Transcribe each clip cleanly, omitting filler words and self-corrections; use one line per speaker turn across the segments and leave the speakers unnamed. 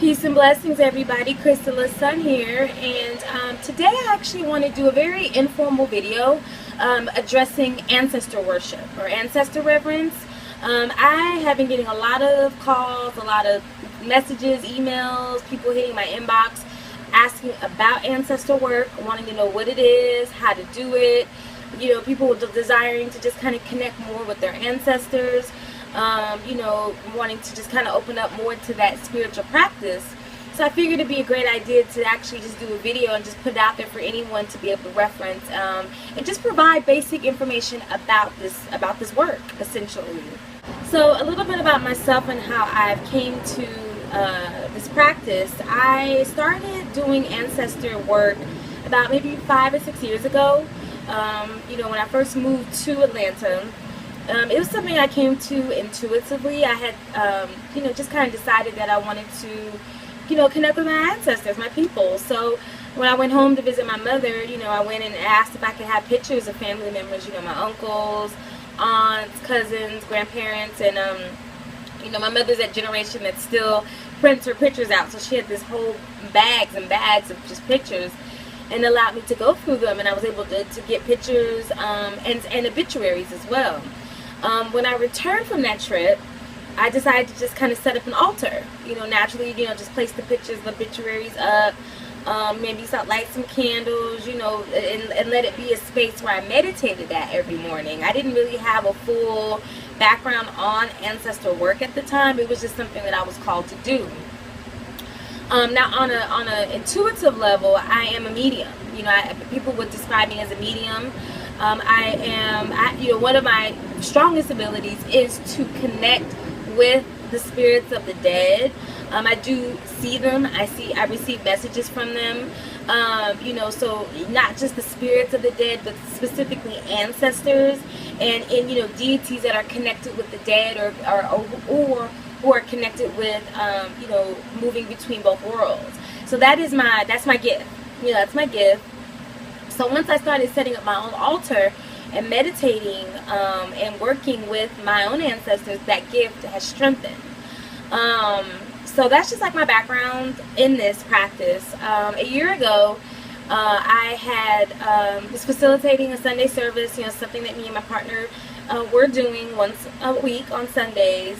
Peace and blessings, everybody. Chrysalis Sun here, and today I actually want to do a very informal video addressing ancestor worship or ancestor reverence. I have been getting a lot of calls, a lot of messages, emails, people hitting my inbox asking about ancestor work, wanting to know what it is, how to do it. You know, people desiring to just kind of connect more with their ancestors. Wanting to just kind of open up more to that spiritual practice. So I figured it'd be a great idea to actually just do a video and just put it out there for anyone to be able to reference and just provide basic information about this work, essentially. So a little bit about myself and how I came to this practice. I started doing ancestor work about maybe 5 or 6 years ago. When I first moved to Atlanta. It was something I came to intuitively. I had, just kind of decided that I wanted to, connect with my ancestors, my people. So when I went home to visit my mother, I went and asked if I could have pictures of family members, my uncles, aunts, cousins, grandparents, and, my mother's that generation that still prints her pictures out. So she had this whole bags and bags of just pictures and allowed me to go through them, and I was able to get pictures and obituaries as well. When I returned from that trip, I decided to just kind of set up an altar. Naturally, just place the pictures, the obituaries up, maybe light some candles, and let it be a space where I meditated at every morning. I didn't really have a full background on ancestor work at the time. It was just something that I was called to do. Now, on a intuitive level, I am a medium. People would describe me as a medium. One of my strongest abilities is to connect with the spirits of the dead. I do see them. I receive messages from them. So not just the spirits of the dead, but specifically ancestors and deities that are connected with the dead or who are connected with, moving between both worlds. So that's my gift. That's my gift. So once I started setting up my own altar and meditating and working with my own ancestors, that gift has strengthened. So that's just like my background in this practice. A year ago, I was facilitating a Sunday service, something that me and my partner were doing once a week on Sundays.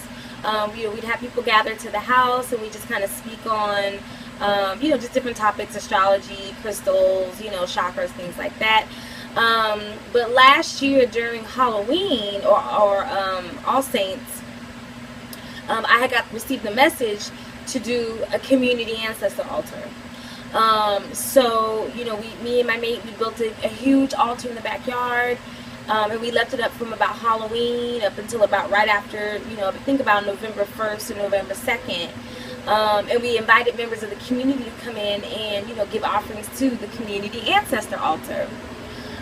We'd have people gather to the house and we just kind of speak on just different topics, astrology, crystals, chakras, things like that. But last year during Halloween or All Saints, I had received a message to do a community ancestor altar. Me and my mate, we built a huge altar in the backyard. And we left it up from about Halloween up until about right after, I think about November 1st or November 2nd. And we invited members of the community to come in and, give offerings to the community ancestor altar.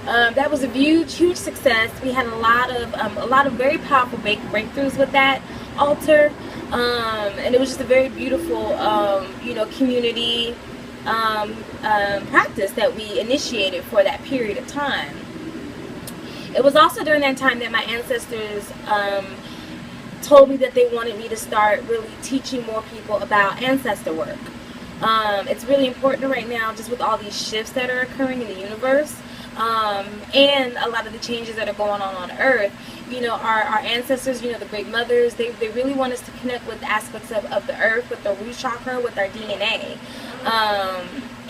That was a huge success. We had a lot of very powerful breakthroughs with that altar. And it was just a very beautiful, community practice that we initiated for that period of time. It was also during that time that my ancestors told me that they wanted me to start really teaching more people about ancestor work. It's really important right now, just with all these shifts that are occurring in the universe, and a lot of the changes that are going on Earth. Our ancestors, the great mothers, they really want us to connect with aspects of the Earth, with the root chakra, with our DNA,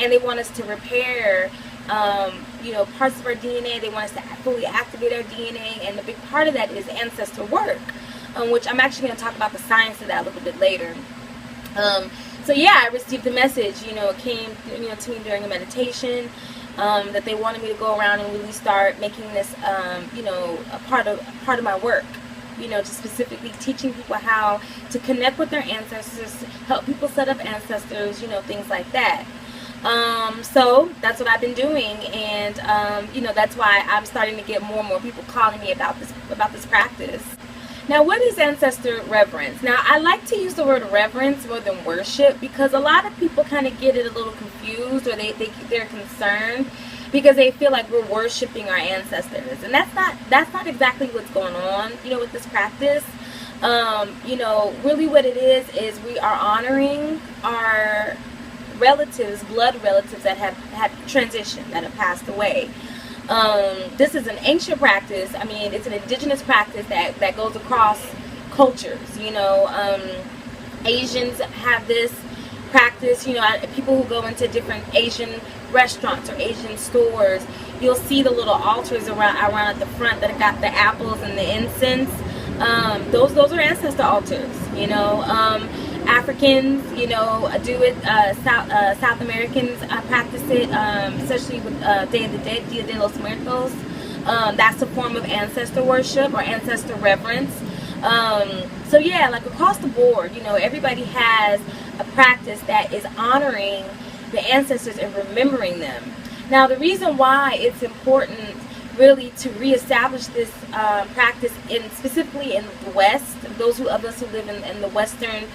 and they want us to repair parts of our DNA. They want us to fully activate our DNA, and the big part of that is ancestor work, which I'm actually going to talk about the science of that a little bit later. I received the message, it came, to me during a meditation, that they wanted me to go around and really start making this, a part of my work, just specifically teaching people how to connect with their ancestors, help people set up ancestors, things like that. So that's what I've been doing, and that's why I'm starting to get more and more people calling me about this practice. Now, what is ancestor reverence? Now, I like to use the word reverence more than worship because a lot of people kind of get it a little confused, or they're concerned because they feel like we're worshiping our ancestors, and that's not exactly what's going on, with this practice. Really what it is we are honoring our relatives, blood relatives that have had transitioned, that have passed away. This is an ancient practice. I mean, it's an indigenous practice that goes across cultures. You know, Asians have this practice. You know, people who go into different Asian restaurants or Asian stores, you'll see the little altars around at the front that have got the apples and the incense. Those are ancestor altars. You know, Africans, you know, do it. South Americans practice it, especially with Day of the Dead, Dia de los Muertos. That's a form of ancestor worship or ancestor reverence. So yeah, like across the board, you know, everybody has a practice that is honoring the ancestors and remembering them. Now, the reason why it's important really to reestablish this practice specifically in the West, those of us who live in the Western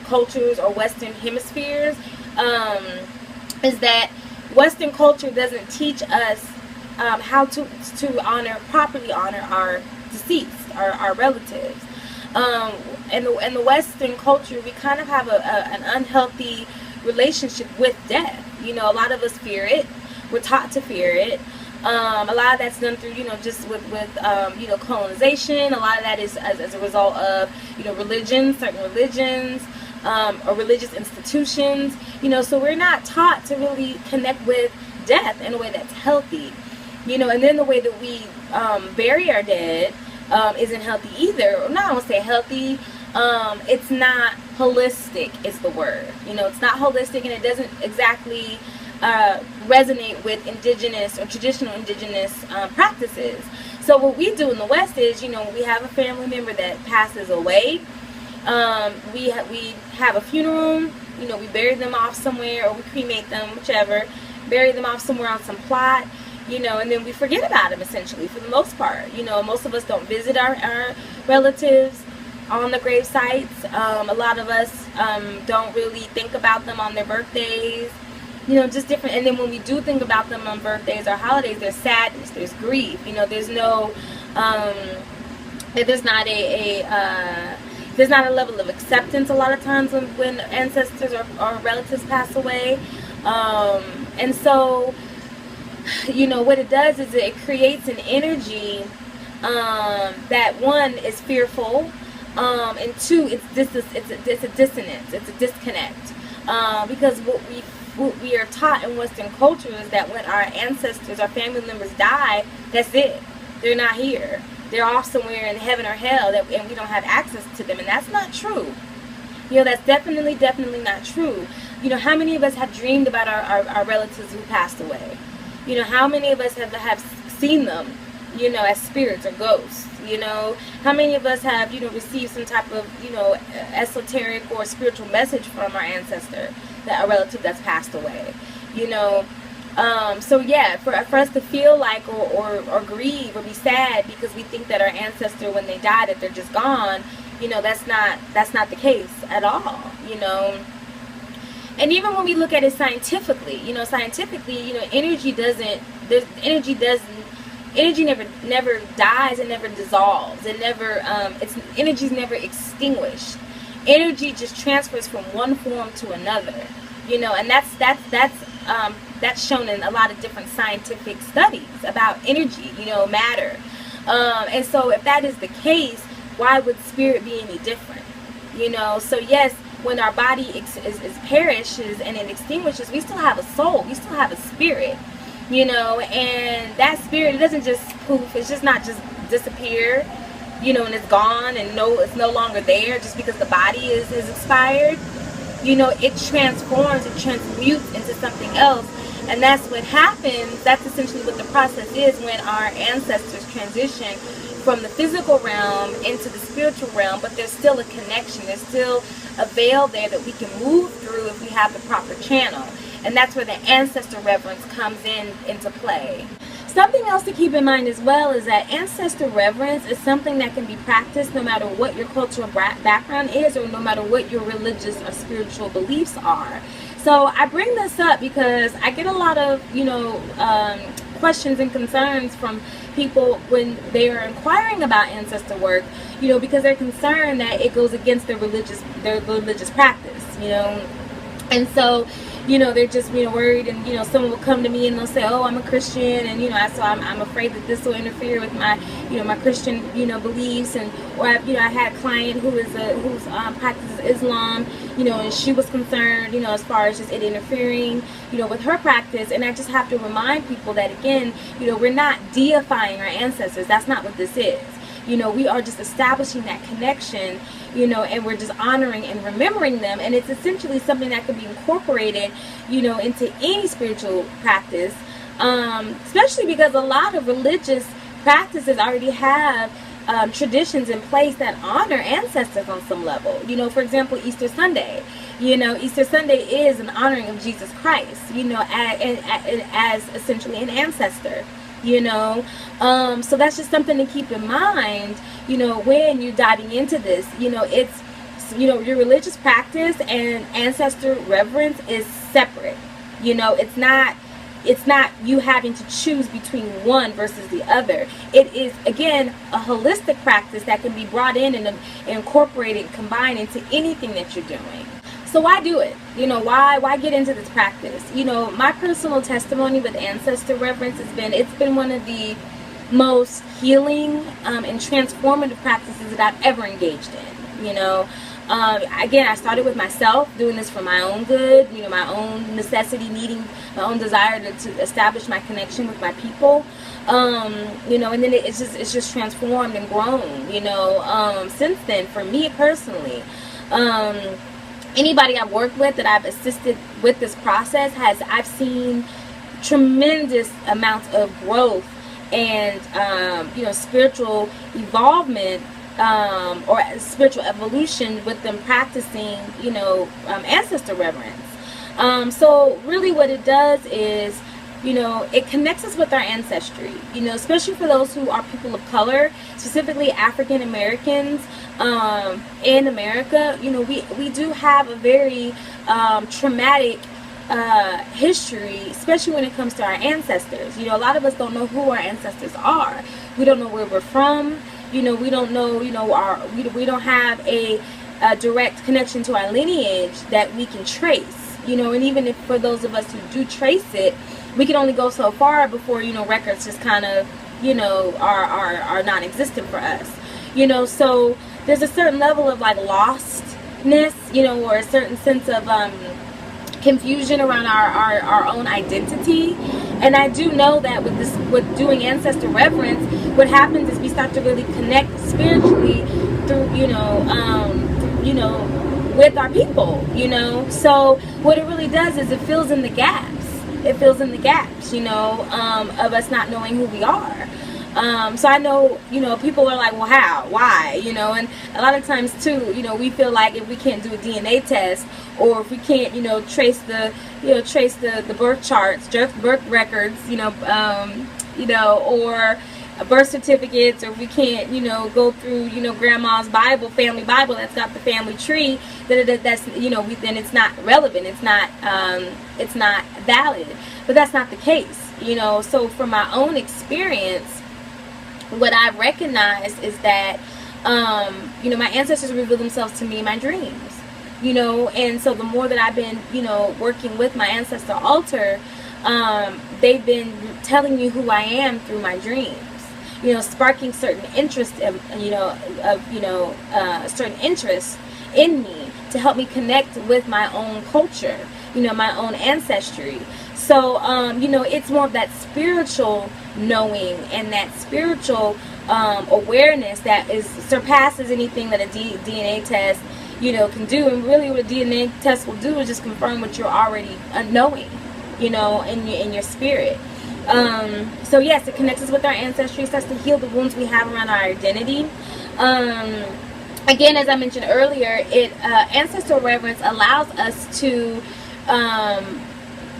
cultures or Western hemispheres, is that Western culture doesn't teach us how to properly honor our deceased, our relatives. In the Western culture, we kind of have an unhealthy relationship with death. You know, a lot of us fear it. We're taught to fear it. A lot of that's done through, you know, just with you know, colonization. A lot of that is as a result of, you know, certain religions, or religious institutions. You know, so we're not taught to really connect with death in a way that's healthy. You know, and then the way that we bury our dead isn't healthy either. Or not, I won't say healthy. It's not holistic is the word. You know, it's not holistic, and it doesn't exactly resonate with indigenous or traditional indigenous practices. So what we do in the West is, you know, we have a family member that passes away. We have a funeral. You know, we bury them off somewhere, or we cremate them, whichever. Bury them off somewhere on some plot. You know, and then we forget about them essentially for the most part. You know, most of us don't visit our relatives on the grave sites. A lot of us don't really think about them on their birthdays. You know, just different. And then when we do think about them on birthdays or holidays, there's sadness, there's grief. You know, there's no, there's not a level of acceptance a lot of times when ancestors or relatives pass away. And so, you know, what it does is it creates an energy that, one, is fearful, and two, it's a dissonance, it's a disconnect, because what we are taught in Western culture is that when our ancestors, our family members die, that's it. They're not here. They're off somewhere in heaven or hell, and we don't have access to them, and that's not true. You know, that's definitely not true. You know, how many of us have dreamed about our relatives who passed away? You know, how many of us have seen them, you know, as spirits or ghosts? You know, how many of us have, you know, received some type of, you know, esoteric or spiritual message from our ancestor, that a relative that's passed away? You know, so yeah, for us to feel like or grieve or be sad because we think that our ancestor, when they died, that they're just gone, you know, that's not the case at all. You know. And even when we look at it scientifically, you know, energy never dies, it never dissolves, it never, energy's never extinguished. Energy just transfers from one form to another, you know, and that's shown in a lot of different scientific studies about energy, you know, matter. And so if that is the case, why would spirit be any different? You know, so yes, when our body is perishes and it extinguishes, we still have a soul, we still have a spirit, you know, and that spirit, it doesn't just poof, it's just not just disappear, you know, and it's gone and it's no longer there just because the body is expired. You know, it transforms, it transmutes into something else, and that's what happens. That's essentially what the process is when our ancestors transition from the physical realm into the spiritual realm, but there's still a connection, there's still a veil there that we can move through if we have the proper channel. And that's where the ancestor reverence comes into play. Something else to keep in mind as well is that ancestor reverence is something that can be practiced no matter what your cultural background is, or no matter what your religious or spiritual beliefs are. So I bring this up because I get a lot of, you know, questions and concerns from people when they are inquiring about ancestor work, you know, because they're concerned that it goes against their religious practice, you know. And so, you know, they're just, you know, worried, and, you know, someone will come to me and they'll say, oh, I'm a Christian, and, you know, so I'm afraid that this will interfere with my, you know, my Christian, you know, beliefs. And, or I, you know, I had a client who is practices Islam, you know, and she was concerned, you know, as far as just it interfering, you know, with her practice. And I just have to remind people that, again, you know, we're not deifying our ancestors. That's not what this is. You know, we are just establishing that connection, you know, and we're just honoring and remembering them. And it's essentially something that can be incorporated, you know, into any spiritual practice, especially because a lot of religious practices already have traditions in place that honor ancestors on some level. You know, for example, Easter Sunday. You know, Easter Sunday is an honoring of Jesus Christ, you know, as essentially an ancestor. You know, so that's just something to keep in mind, you know, when you're diving into this. You know, it's, you know, your religious practice and ancestor reverence is separate. You know, it's not you having to choose between one versus the other. It is, again, a holistic practice that can be brought in and incorporated, combined into anything that you're doing. So why do it? You know, why get into this practice? You know, my personal testimony with Ancestor Reverence it's been one of the most healing and transformative practices that I've ever engaged in. You know, again, I started with myself, doing this for my own good, you know, my own necessity, needing my own desire to establish my connection with my people. You know, and then it's just transformed and grown, you know, since then, for me personally. Anybody I've worked with that I've assisted with this process I've seen tremendous amounts of growth and, you know, spiritual evolvement, or spiritual evolution with them practicing, you know, ancestor reverence. So really what it does is, you know, it connects us with our ancestry, you know, especially for those who are people of color, specifically African Americans in America. You know, we do have a very traumatic history, especially when it comes to our ancestors. You know, a lot of us don't know who our ancestors are. We don't know where we're from. You know, we don't know, you know, we don't have a direct connection to our lineage that we can trace. You know, and even if for those of us who do trace it, we can only go so far before, you know, records just kind of, you know, are non-existent for us. You know, so there's a certain level of like lostness, you know, or a certain sense of confusion around our own identity. And I do know that with doing ancestor reverence, what happens is we start to really connect spiritually through, you know, with our people, you know. So what it really does is it fills in the gaps. It fills in the gaps, you know, of us not knowing who we are. So I know, you know, people are like, well, how? Why? You know, and a lot of times too, you know, we feel like if we can't do a DNA test, or if we can't, you know, trace the birth charts, birth records, you know, or birth certificates, or if we can't, you know, go through, you know, grandma's Bible, family Bible that's got the family tree, that's, you know, then it's not relevant. It's not valid. But that's not the case, you know. So from my own experience, what I've recognized is that, you know, my ancestors reveal themselves to me in my dreams, you know. And so the more that I've been, you know, working with my ancestor altar, they've been telling me who I am through my dreams, you know, sparking certain interest, certain interest in me to help me connect with my own culture, you know, my own ancestry. So, you know, it's more of that spiritual knowing and that spiritual awareness that surpasses anything that a DNA test, you know, can do. And really what a DNA test will do is just confirm what you're already knowing, you know, in your spirit. So yes, it connects us with our ancestry, starts to heal the wounds we have around our identity. Again, as I mentioned earlier, Ancestor Reverence allows us to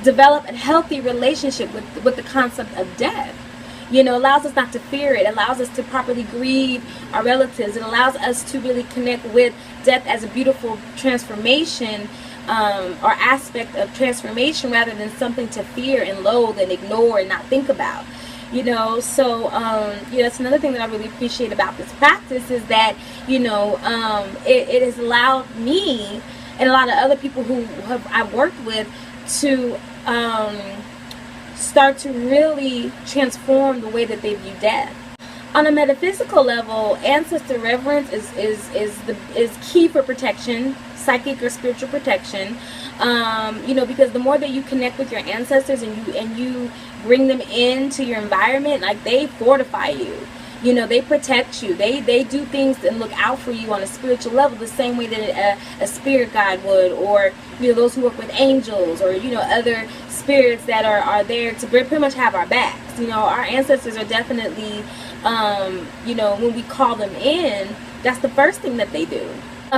develop a healthy relationship with the concept of death. You know, allows us not to fear it. Allows us to properly grieve our relatives. It allows us to really connect with death as a beautiful transformation, or aspect of transformation, rather than something to fear and loathe and ignore and not think about. You know, so you know, that's another thing that I really appreciate about this practice, is that, you know, it has allowed me and a lot of other people who I've worked with to start to really transform the way that they view death. On a metaphysical level, Ancestor Reverence is key for protection, psychic or spiritual protection. Because the more that you connect with your ancestors and you bring them into your environment, like, they fortify you. They protect you. They do things and look out for you on a spiritual level the same way that a spirit guide would, or those who work with angels, or other spirits that are there to pretty much have our backs. Our ancestors are definitely, when we call them in, that's the first thing that they do.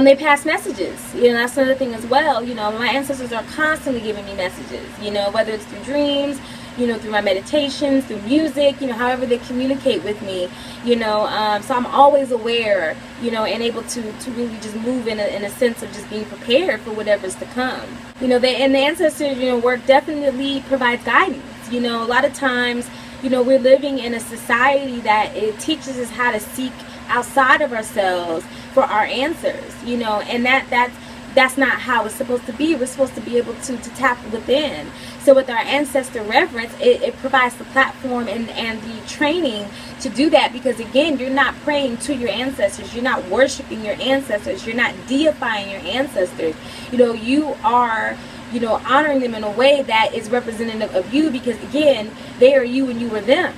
They pass messages. That's another thing as well. My ancestors are constantly giving me messages, whether it's through dreams, through my meditations, through music, however they communicate with me, so I'm always aware, and able to really just move in a sense of just being prepared for whatever's to come. And the ancestors, work definitely provides guidance. A lot of times, we're living in a society that it teaches us how to seek outside of ourselves for our answers, and that's not how it's supposed to be. We're supposed to be able to tap within. So with our Ancestor Reverence, it provides the platform and the training to do that, because again, you're not praying to your ancestors, you're not worshiping your ancestors, you're not deifying your ancestors. You are honoring them in a way that is representative of you, because again, they are you and you are them.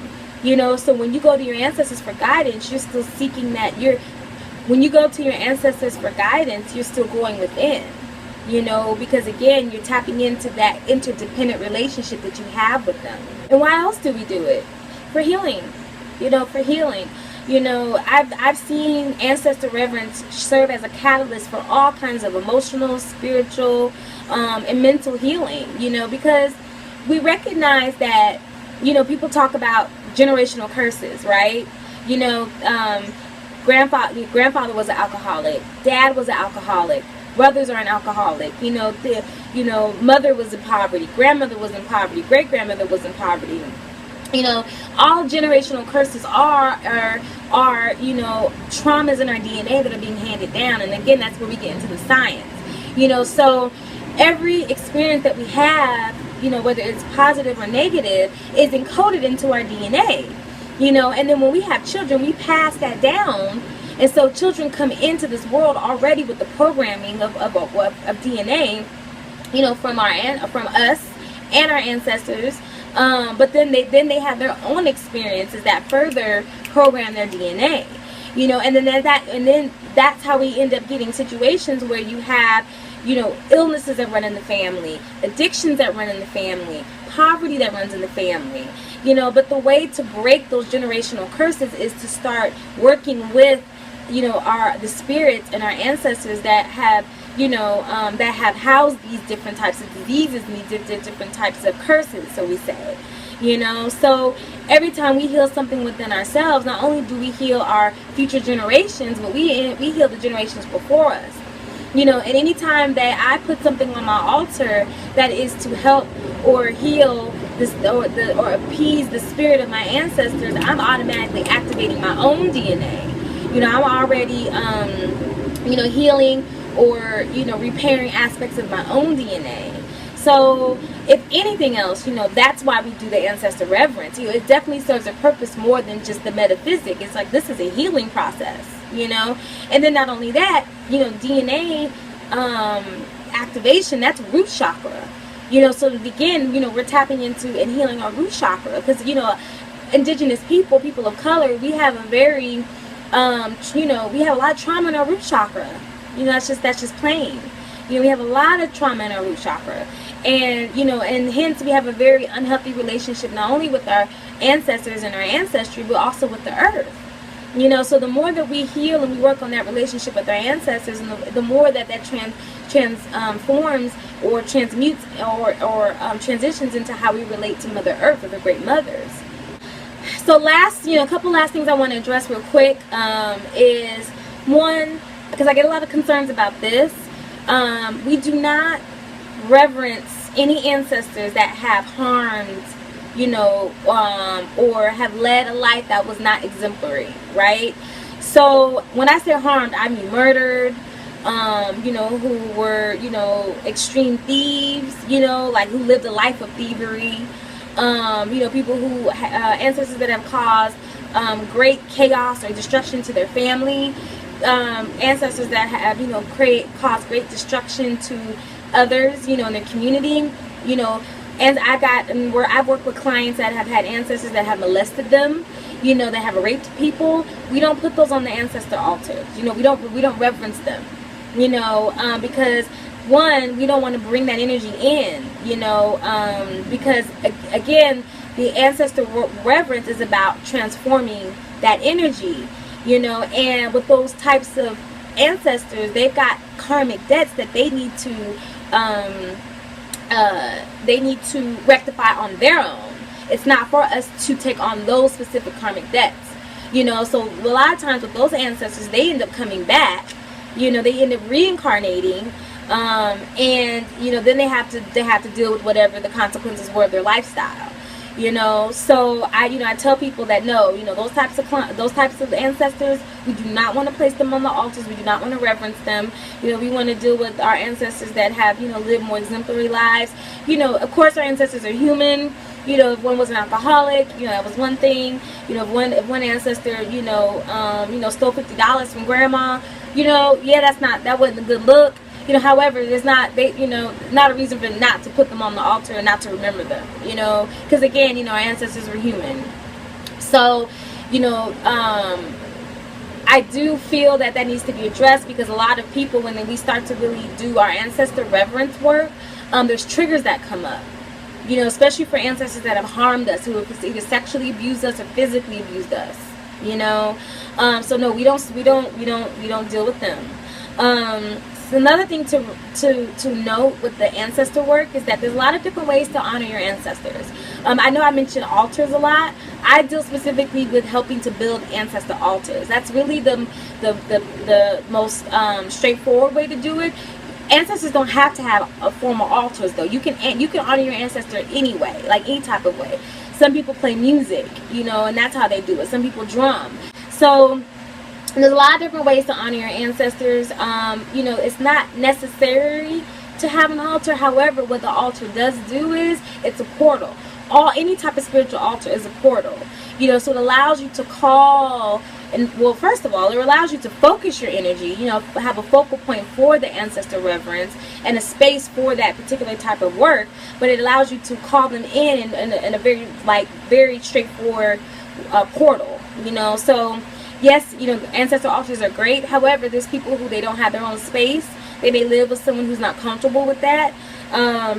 So when you go to your ancestors for guidance, you're still seeking that. When you go to your ancestors for guidance, you're still going within. Because again, you're tapping into that interdependent relationship that you have with them. And why else do we do it? For healing. For healing. I've seen Ancestor Reverence serve as a catalyst for all kinds of emotional, spiritual, and mental healing. Because we recognize that, people talk about generational curses, right? Grandfather was an alcoholic, dad was an alcoholic, brothers are an alcoholic, mother was in poverty, grandmother was in poverty, great grandmother was in poverty. All generational curses are traumas in our DNA that are being handed down. And again, that's where we get into the science. So every experience that we have, whether it's positive or negative, is encoded into our DNA. And then when we have children, we pass that down. And so children come into this world already with the programming of DNA, from us and our ancestors. But then they have their own experiences that further program their DNA. And then that's how we end up getting situations where you have, illnesses that run in the family, addictions that run in the family, poverty that runs in the family. But the way to break those generational curses is to start working with, the spirits and our ancestors that have, that have housed these different types of diseases and these different types of curses, so we say. So every time we heal something within ourselves, not only do we heal our future generations, but we heal the generations before us. And any time that I put something on my altar that is to help or heal this or appease the spirit of my ancestors, I'm automatically activating my own DNA. I'm already healing or repairing aspects of my own DNA. So if anything else, that's why we do the Ancestor Reverence. It definitely serves a purpose more than just the metaphysic. It's like, this is a healing process, And then not only that, DNA activation, that's root chakra. So again, we're tapping into and healing our root chakra. Because, indigenous people of color, we have a very, we have a lot of trauma in our root chakra. That's just plain. We have a lot of trauma in our root chakra. And, and hence we have a very unhealthy relationship, not only with our ancestors and our ancestry, but also with the earth. So the more that we heal and we work on that relationship with our ancestors, and the more that transforms or transmutes or transitions into how we relate to Mother Earth, or the Great Mothers. So a couple last things I want to address real quick is, one, because I get a lot of concerns about this, we do not reverence any ancestors that have harmed, or have led a life that was not exemplary, right? So when I say harmed, I mean murdered, you know, who were, you know, extreme thieves, you know, like who lived a life of thievery. You know, people who, ancestors that have caused great chaos or destruction to their family. Ancestors that have, you know, caused great destruction to others, you know, in their community, you know. And I've worked with clients that have had ancestors that have molested them, you know, that have raped people. We don't put those on the ancestor altars. You know, we don't reverence them, you know, because one, we don't want to bring that energy in, you know, because again, the ancestor reverence is about transforming that energy, you know. And with those types of ancestors, they've got karmic debts that they need to rectify on their own. It's not for us to take on those specific karmic debts, you know. So a lot of times with those ancestors, they end up coming back, you know, they end up reincarnating, and you know, then they have to deal with whatever the consequences were of their lifestyle, you know. So I tell people that no, you know, those types of ancestors, we do not want to place them on the altars. We do not want to reverence them. You know, we want to deal with our ancestors that have, you know, lived more exemplary lives. You know, of course, our ancestors are human. You know, if one was an alcoholic, you know, that was one thing. You know, if one ancestor, you know, stole $50 from grandma, you know, yeah, that wasn't a good look. You know, however, there's not a reason for not to put them on the altar and not to remember them, you know, because again, you know, our ancestors were human. So, you know, I do feel that needs to be addressed, because a lot of people, when we start to really do our ancestor reverence work, there's triggers that come up, you know, especially for ancestors that have harmed us, who have either sexually abused us or physically abused us, you know. So no, we don't deal with them. Another thing to note with the ancestor work is that there's a lot of different ways to honor your ancestors. I know I mentioned altars a lot. I deal specifically with helping to build ancestor altars. That's really the most straightforward way to do it. Ancestors don't have to have a formal altars though. You can honor your ancestor anyway, like any type of way. Some people play music, you know, and that's how they do it. Some people drum. So there's a lot of different ways to honor your ancestors. You know, it's not necessary to have an altar. However, what the altar does do is it's a portal. Any type of spiritual altar is a portal. You know, so it allows you to call, and well, first of all, it allows you to focus your energy. You know, have a focal point for the ancestor reverence and a space for that particular type of work. But it allows you to call them in a very straightforward portal. You know, so. Yes, you know, ancestor altars are great. However, there's people who they don't have their own space. They may live with someone who's not comfortable with that.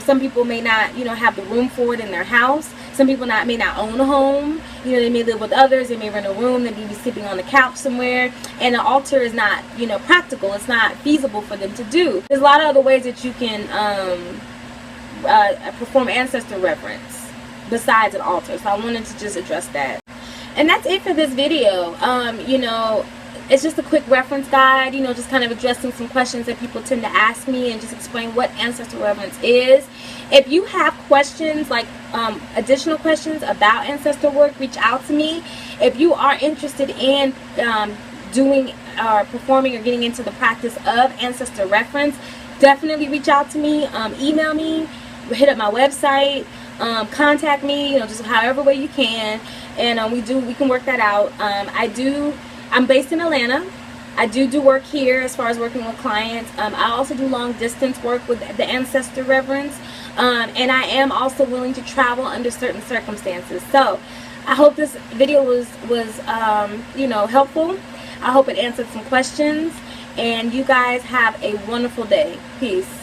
Some people may not, you know, have the room for it in their house. Some people may not own a home. You know, they may live with others. They may rent a room. They may be sleeping on the couch somewhere. And an altar is not, you know, practical. It's not feasible for them to do. There's a lot of other ways that you can perform ancestor reverence besides an altar. So I wanted to just address that. And that's it for this video. You know, it's just a quick reference guide, you know, just kind of addressing some questions that people tend to ask me and just explain what ancestor reverence is. If you have questions, like additional questions about ancestor work, reach out to me. If you are interested in doing or performing or getting into the practice of ancestor reverence, definitely reach out to me. Email me, hit up my website, contact me, you know, just however way you can. And we can work that out. I'm based in Atlanta. I do work here as far as working with clients. I also do long distance work with the Ancestor Reverence. And I am also willing to travel under certain circumstances. So I hope this video was you know, helpful. I hope it answered some questions. And you guys have a wonderful day. Peace.